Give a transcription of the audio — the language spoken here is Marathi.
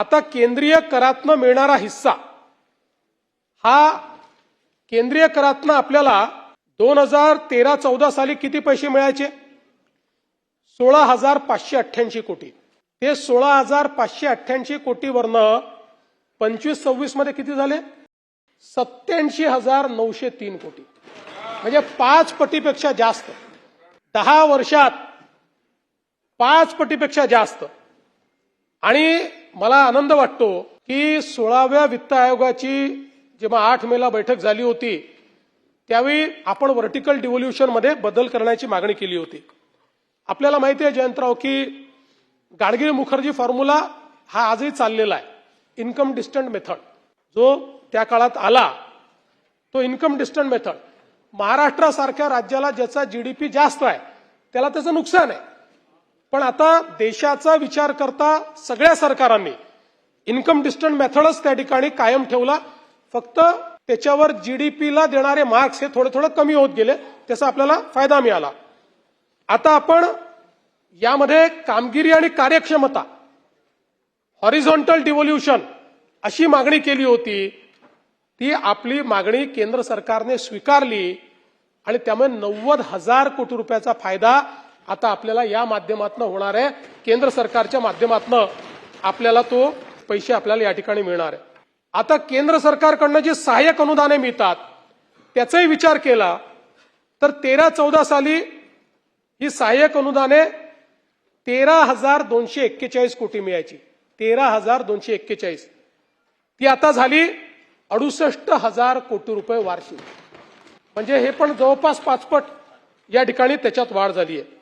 आता केंद्रीय करातनं मिळणारा हिस्सा हा केंद्रीय करातनं आपल्याला 2013-14 साली किती पैसे मिळायचे? 16,588 कोटी. ते 16,588 कोटीवरनं 25-26 मध्ये किती झाले? 87,903 कोटी. म्हणजे 5 पटीपेक्षा जास्त. 10 वर्षात 5 पटीपेक्षा जास्त. आणि मला आनंद वाटतो की 16व्या वित्त आयोगाची जेव्हा 8 मेला बैठक झाली होती त्यावेळी आपण व्हर्टिकल डिव्होल्युशन मध्ये बदल करण्याची मागणी केली होती. आपल्याला माहिती आहे जयंतराव की गाडगीळ मुखर्जी फॉर्म्युला हा आजही चाललेला आहे. इन्कम डिस्टंट मेथड जो त्या काळात आला तो इन्कम डिस्टंट मेथड. महाराष्ट्रासारख्या राज्याला ज्याचा जीडीपी जास्त आहे त्याला त्याचं नुकसान आहे. पण आता देशाचा विचार करता सगळ्या सरकारांनी इन्कम डिस्टंट मेथडच त्या ठिकाणी कायम ठेवला. फक्त त्याच्यावर जीडीपीला देणारे मार्क्स हे थोडे थोडे कमी होत गेले. त्याचा आपल्याला फायदा मिळाला. आता आपण यामध्ये कामगिरी आणि कार्यक्षमता हॉरिझॉन्टल डिव्होल्युशन अशी मागणी केली होती. ती आपली मागणी केंद्र सरकारने स्वीकारली आणि त्यामुळे 90,000 कोटी रुपयाचा फायदा आता आपल्याला या माध्यमातून होणार आहे. केंद्र सरकारच्या माध्यमातून आपल्याला तो पैसे आपल्याला या ठिकाणी मिळणार आहे. आता केंद्र सरकारकडनं जी सहाय्यक अनुदाने मिळतात त्याचाही विचार केला तर 13-14 साली ही सहाय्यक अनुदाने 13,241 कोटी मिळायची. 13,241 ती आता झाली 68,000 कोटी रुपये वार्षिक. म्हणजे हे पण जवळपास 5 पट या ठिकाणी त्याच्यात वाढ झाली आहे.